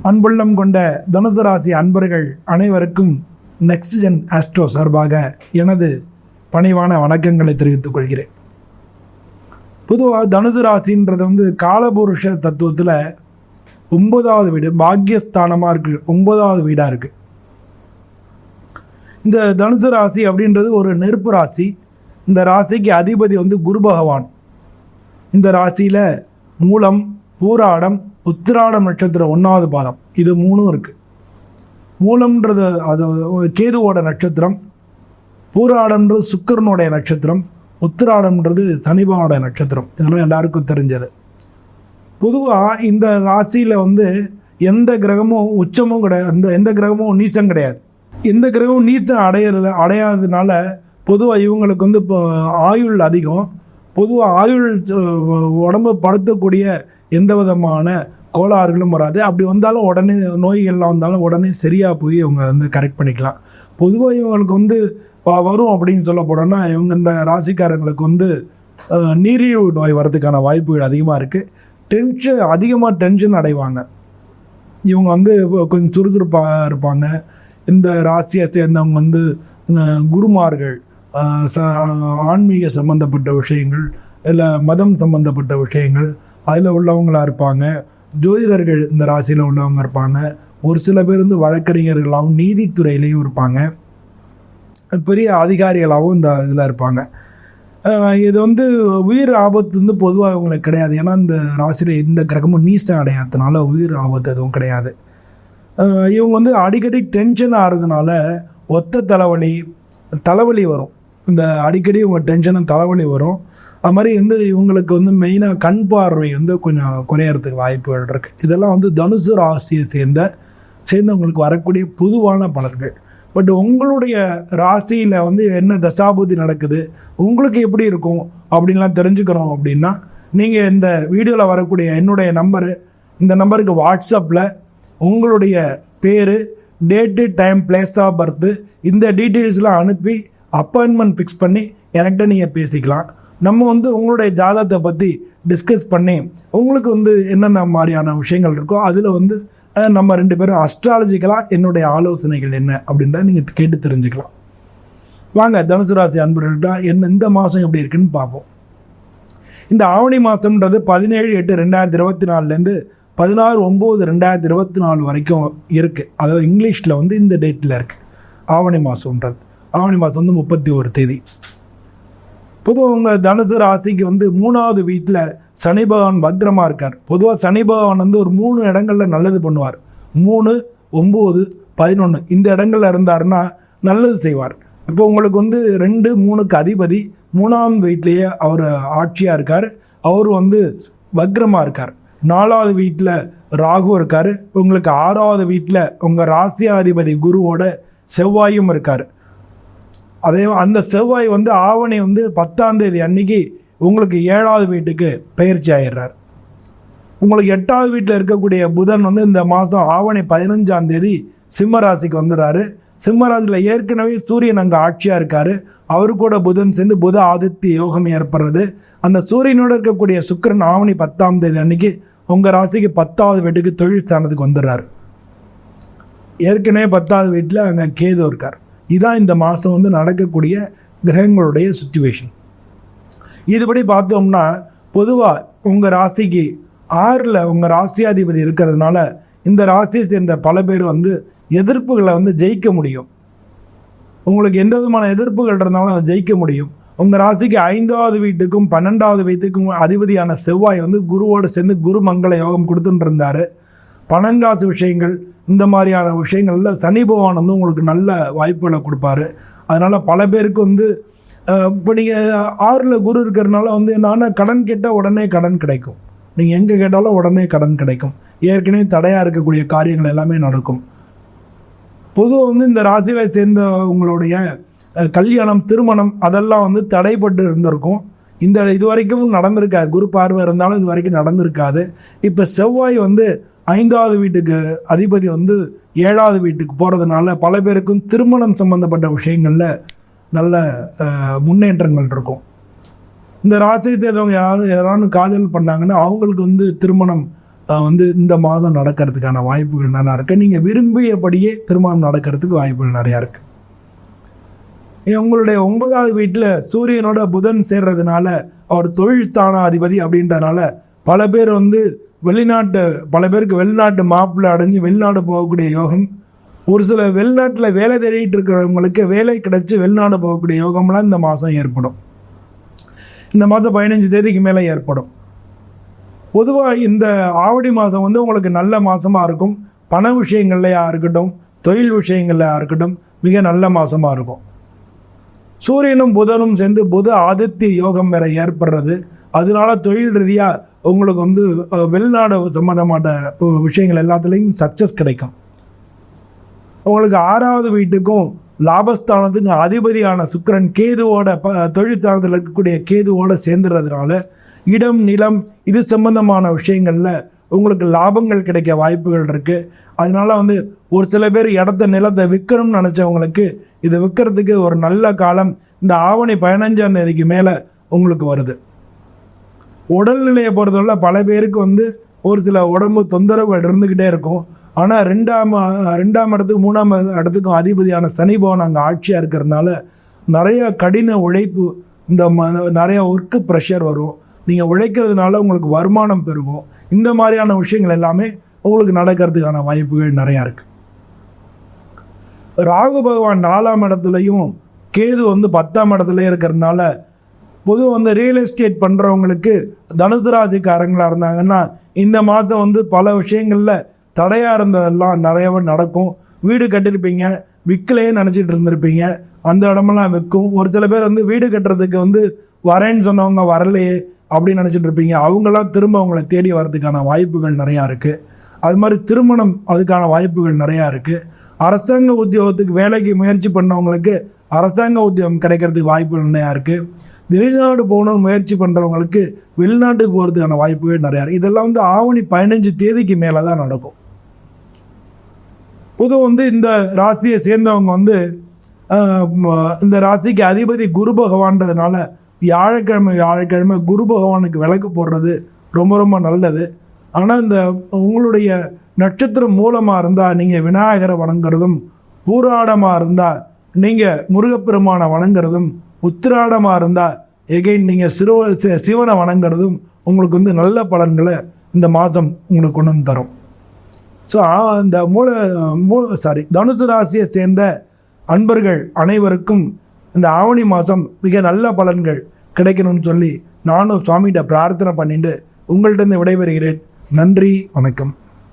அன்புள்ளம் கொண்ட தனுசு ராசி அன்பர்கள் அனைவருக்கும் நெக்ஸ்ட் ஜென் ஆஸ்ட்ரோ சார்பாக எனது பணிவான வணக்கங்களை தெரிவித்துக் கொள்கிறேன். பொதுவாக தனுசு ராசின்றது காலபுருஷ தத்துவத்தில் 9வது வீடு பாக்யஸ்தானமாக இருக்குது, 9வது வீடாக இருக்குது. இந்த தனுசு ராசி அப்படின்றது ஒரு நெருப்பு ராசி. இந்த ராசிக்கு அதிபதி குரு பகவான். இந்த ராசியில் மூலம், பூராடம், உத்திராடம் நட்சத்திரம் 1வது பாதம், இது 3 இருக்குது. மூலம்ன்றது அது கேதுவோட நட்சத்திரம், பூராடம்ன்றது சுக்கிரனுடைய நட்சத்திரம், உத்திராடம்ன்றது சனிபாவோட நட்சத்திரம். இதெல்லாம் எல்லாருக்கும் தெரிஞ்சது. பொதுவாக இந்த ராசியில் எந்த கிரகமும் உச்சமும் கிடையாது, எந்த கிரகமும் நீச்சம் கிடையாது. எந்த கிரகமும் நீச்சம் அடையாததுனால பொதுவாக இவங்களுக்கு இப்போ ஆயுள் அதிகம். பொதுவாக ஆயுள் உடம்பு படுத்தக்கூடிய எந்த விதமான கோளாறுகளும் வராது. அப்படி வந்தாலும் உடனே நோய்கள்லாம் வந்தாலும் உடனே சரியாக போய் இவங்க கரெக்ட் பண்ணிக்கலாம். பொதுவாக இவங்களுக்கு வரும் அப்படின்னு சொல்ல போனோன்னா இவங்க இந்த ராசிக்காரங்களுக்கு நீரிழிவு நோய் வர்றதுக்கான வாய்ப்புகள் அதிகமாக இருக்குது. அதிகமாக டென்ஷன் அடைவாங்க. இவங்க கொஞ்சம் சுறுசுறுப்பாக இருப்பாங்க. இந்த ராசியை சேர்ந்தவங்க குருமார்கள், ஆன்மீக சம்பந்தப்பட்ட விஷயங்கள், இல்லை மதம் சம்பந்தப்பட்ட விஷயங்கள் அதில் உள்ளவங்களாக இருப்பாங்க. ஜோதிடர்கள் இந்த ராசியில் உள்ளவங்க இருப்பாங்க. ஒரு சில பேர் வழக்கறிஞர்களாகவும் நீதித்துறையிலையும் இருப்பாங்க. பெரிய அதிகாரிகளாகவும் இந்த இதில் இருப்பாங்க. இது உயிர் ஆபத்து பொதுவாக இவங்களுக்கு கிடையாது. ஏன்னா இந்த ராசியில் எந்த கிரகமும் நீசம் அடையாததுனால உயிர் ஆபத்து எதுவும் கிடையாது. இவங்க அடிக்கடி டென்ஷன் ஆகிறதுனால ஒத்த தலைவலி வரும். இந்த அடிக்கடி இவங்க டென்ஷனும் தலைவலி வரும். அது மாதிரி இவங்களுக்கு மெயினாக கண் பார்வை கொஞ்சம் குறையறதுக்கு வாய்ப்புகள் இருக்குது. இதெல்லாம் தனுசு ராசியை சேர்ந்தவங்களுக்கு வரக்கூடிய பொதுவான பலன்கள். பட் உங்களுடைய ராசியில் என்ன தசாபுதி நடக்குது, உங்களுக்கு எப்படி இருக்கும் அப்படின்லாம் தெரிஞ்சுக்கிறோம் அப்படின்னா நீங்கள் இந்த வீடியோவில் வரக்கூடிய என்னுடைய நம்பரு, இந்த நம்பருக்கு வாட்ஸ்அப்பில் உங்களுடைய பேர், date, time, place of birth இந்த டீட்டெயில்ஸ்லாம் அனுப்பி அப்பாயின்மெண்ட் ஃபிக்ஸ் பண்ணி என்கிட்ட நீங்கள் பேசிக்கலாம். நம்ம உங்களுடைய ஜாதகத்தை பற்றி டிஸ்கஸ் பண்ணி உங்களுக்கு என்னென்ன மாதிரியான விஷயங்கள் இருக்கோ அதில் நம்ம 2 பேரும் அஸ்ட்ராலஜிக்கலாக என்னுடைய ஆலோசனைகள் என்ன அப்படின்றத நீங்கள் கேட்டு தெரிஞ்சுக்கலாம். வாங்க தனுசு ராசி அன்பர்கள்ட்ட இந்த மாதம் எப்படி இருக்குன்னு பார்ப்போம். இந்த ஆவணி மாதம்ன்றது 17/8/2024 16/9/2024 வரைக்கும் இருக்குது. அதாவது இங்கிலீஷில் இந்த டேட்டில் இருக்குது ஆவணி மாதம்ன்றது. ஆவணி மாதம் 31 தேதி. பொதுவாக உங்கள் தனுசு ராசிக்கு 3வது வீட்டில் சனி பகவான் வக்ரமாக இருக்கார். பொதுவாக சனி பகவான் ஒரு 3 இடங்களில் நல்லது பண்ணுவார். 3, 9, 11 இந்த இடங்களில் இருந்தாருன்னா நல்லது செய்வார். இப்போ உங்களுக்கு 2, 3க்கு அதிபதி 3ஆம் வீட்டிலேயே அவர் ஆட்சியாக இருக்கார். அவர் வக்ரமாக இருக்கார். 4வது வீட்டில் ராகு இருக்கார். உங்களுக்கு 6வது வீட்டில் உங்கள் ராசியாதிபதி குருவோட செவ்வாயும் இருக்கார். அதே அந்த செவ்வாய் ஆவணி 10ஆம் தேதி அன்னைக்கு உங்களுக்கு 7வது வீட்டுக்கு பயிற்சி ஆகிடுறார். உங்களுக்கு 8வது வீட்டில் இருக்கக்கூடிய புதன் இந்த மாதம் ஆவணி 15ஆம் தேதி சிம்ம ராசிக்கு வந்துடுறாரு. சிம்ம ராசியில் ஏற்கனவே சூரியன் அங்கே ஆட்சியாக இருக்கார். அவரு கூட புதன் சேர்ந்து புத ஆதித்ய யோகம் ஏற்படுறது. அந்த சூரியனோடு இருக்கக்கூடிய சுக்கிரன் ஆவணி 10ஆம் தேதி அன்னைக்கு உங்கள் ராசிக்கு 10வது வீட்டுக்கு தொழில் ஸ்தானத்துக்கு வந்துடுறாரு. ஏற்கனவே 10வது வீட்டில் அங்கே கேது இருக்கார். இதுதான் இந்த மாதம் நடக்கக்கூடிய கிரகங்களுடைய சுச்சுவேஷன். இதுபடி பார்த்தோம்னா பொதுவாக உங்கள் ராசிக்கு 6ல் உங்கள் ராசியாதிபதி இருக்கிறதுனால இந்த ராசியை சேர்ந்த பல பேர் எதிர்ப்புகளை ஜெயிக்க முடியும். உங்களுக்கு எந்த விதமான எதிர்ப்புகள் இருந்தாலும் அதை ஜெயிக்க முடியும். உங்கள் ராசிக்கு 5வது வீட்டுக்கும் 12வது வீட்டுக்கும் அதிபதியான செவ்வாய் குருவோடு சேர்ந்து குரு மங்கள யோகம் கொடுத்துட்டு இருந்தார். பணங்காசு விஷயங்கள் இந்த மாதிரியான விஷயங்களில் சனி பகவான் உங்களுக்கு நல்ல வாய்ப்புகளை கொடுப்பாரு. அதனால் பல பேருக்கு இப்போ நீங்கள் 6ல் குரு இருக்கிறதுனால என்னன்னா கடன் கேட்டால் உடனே கடன் கிடைக்கும். நீங்கள் எங்கே கேட்டாலும் உடனே கடன் கிடைக்கும். ஏற்கனவே தடையாக இருக்கக்கூடிய காரியங்கள் எல்லாமே நடக்கும். பொதுவாக இந்த ராசியில் சேர்ந்த உங்களுடைய கல்யாணம், திருமணம் அதெல்லாம் தடைப்பட்டு இருந்திருக்கும். இது வரைக்கும் நடந்திருக்காது. குரு பார்வை இருந்தாலும் இது வரைக்கும் நடந்திருக்காது. இப்போ செவ்வாய் 5வது வீட்டுக்கு அதிபதி 7வது வீட்டுக்கு போகிறதுனால பல பேருக்கும் திருமணம் சம்பந்தப்பட்ட விஷயங்களில் நல்ல முன்னேற்றங்கள் இருக்கும். இந்த ராசியை சேர்ந்தவங்க யாராவது காதல் பண்ணாங்கன்னா அவங்களுக்கு திருமணம் வந்து இந்த மாதம் நடக்கிறதுக்கான வாய்ப்புகள் நல்லா இருக்குது. நீங்கள் விரும்பியபடியே திருமணம் நடக்கிறதுக்கு வாய்ப்புகள் நிறையா இருக்குது. உங்களுடைய 9வது வீட்டில் சூரியனோட புதன் சேர்றதுனால அவர் தொழில் ஸ்தானாதிபதி அப்படின்றதுனால பல பேர் வந்து பல பேருக்கு வெளிநாட்டு மாப்பிள்ளை அடைஞ்சு வெளிநாடு போகக்கூடிய யோகம், ஒரு சில வெளிநாட்டில் வேலை தேடிட்டு இருக்கிறவங்களுக்கு வேலை கிடைச்சி வெளிநாடு போகக்கூடிய யோகம்லாம் இந்த மாதம் ஏற்படும். இந்த மாதம் 15 தேதிக்கு மேலே ஏற்படும். பொதுவாக இந்த ஆவணி மாதம் வந்து உங்களுக்கு நல்ல மாதமாக இருக்கும். பண விஷயங்கள்லையா இருக்கட்டும், தொழில் விஷயங்கள்லையா இருக்கட்டும், மிக நல்ல மாதமாக இருக்கும். சூரியனும் புதனும் சேர்ந்து புத ஆதித்ய யோகம் வேற ஏற்படுறது, அதனால தொழில் ரீதியாக உங்களுக்கு வந்து வெளிநாடு சம்மந்தமான விஷயங்கள் எல்லாத்துலேயும் சக்ஸஸ் கிடைக்கும். உங்களுக்கு 6வது வீட்டுக்கும் லாபஸ்தானத்துக்கு அதிபதியான சுக்கிரன் கேதுவோட தொழில் ஸ்தானத்தில் இருக்கக்கூடிய கேதுவோட சேர்ந்துறதுனால இடம் நிலம் இது சம்பந்தமான விஷயங்களில் உங்களுக்கு லாபங்கள் கிடைக்க வாய்ப்புகள் இருக்குது. அதனால வந்து ஒரு சில பேர் நிலத்தை விற்கணும்னு நினச்சவங்களுக்கு இதை விற்கிறதுக்கு ஒரு நல்ல காலம் இந்த ஆவணி 15ஆம் தேதிக்கு மேலே உங்களுக்கு வருது. உடல்நிலையை பொறுத்தவரை பல பேருக்கு வந்து ஒரு சில உடம்பு தொந்தரவுகள் இருந்துக்கிட்டே இருக்கும். ஆனால் 2ஆம் இடத்துக்கு 3ஆம் இடத்துக்கும் அதிபதியான சனி பகவான் அங்கே ஆட்சியாக இருக்கிறதுனால நிறைய கடின உழைப்பு, இந்த நிறைய ஒர்க்கு ப்ரெஷர் வரும். நீங்கள் உழைக்கிறதுனால உங்களுக்கு வருமானம் பெருகும். இந்த மாதிரியான விஷயங்கள் எல்லாமே உங்களுக்கு நடக்கிறதுக்கான வாய்ப்புகள் நிறையா இருக்குது. ராகு பகவான் 4ஆம் இடத்துலையும் கேது வந்து 10ஆம் இடத்துலையும் இருக்கிறதுனால பொதுவாக வந்து ரியல் எஸ்டேட் பண்ணுறவங்களுக்கு தனுசு ராசிக்காரங்களாக இருந்தாங்கன்னா இந்த மாதம் வந்து பல விஷயங்களில் தடையாக இருந்ததெல்லாம் நிறையவே நடக்கும். வீடு கட்டியிருப்பீங்க, விற்கலையே நினச்சிட்டு இருந்திருப்பீங்க, அந்த இடமெல்லாம் விற்கும். ஒரு சில பேர் வந்து வீடு கட்டுறதுக்கு வந்து வரேன்னு சொன்னவங்க வரலையே அப்படின்னு நினச்சிட்டு இருப்பீங்க, அவங்களாம் திரும்ப அவங்கள தேடி வர்றதுக்கான வாய்ப்புகள் நிறையா இருக்குது. அது மாதிரி திருமணம் அதுக்கான வாய்ப்புகள் நிறையா இருக்குது. அரசாங்க உத்தியோகத்துக்கு வேலைக்கு முயற்சி பண்ணவங்களுக்கு அரசாங்க உத்தியோகம் கிடைக்கிறதுக்கு வாய்ப்புகள் நிறையா இருக்குது. வெளிநாடு போகணும்னு முயற்சி பண்ணுறவங்களுக்கு வெளிநாட்டுக்கு போகிறதுக்கான வாய்ப்புகள் நிறையா இருக்குது. இதெல்லாம் வந்து ஆவணி 15 தேதிக்கு மேலே தான் நடக்கும். பொதுவாக வந்து இந்த ராசியை சேர்ந்தவங்க வந்து இந்த ராசிக்கு அதிபதி குரு பகவான்றதுனால வியாழக்கிழமை குரு பகவானுக்கு விளக்கு போடுறது ரொம்ப ரொம்ப நல்லது. ஆனால் இந்த உங்களுடைய நட்சத்திரம் மூலமாக இருந்தால் நீங்கள் விநாயகரை வணங்குறதும், பூராடமாக இருந்தால் நீங்கள் முருகப்பெருமானை வணங்குறதும், உத்திராடமாக இருந்தால் எகைன் நீங்கள் சிவனை வணங்குறதும் உங்களுக்கு வந்து நல்ல பலன்களை இந்த மாதம் உங்களுக்கு கொண்டு வந்து தரும். ஸோ இந்த தனுசு ராசியை சேர்ந்த அன்பர்கள் அனைவருக்கும் இந்த ஆவணி மாதம் மிக நல்ல பலன்கள் கிடைக்கணும்னு சொல்லி நானும் சுவாமிகிட்ட பிரார்த்தனை பண்ணிட்டு உங்கள்கிட்ட விடைபெறுகிறேன். நன்றி, வணக்கம்.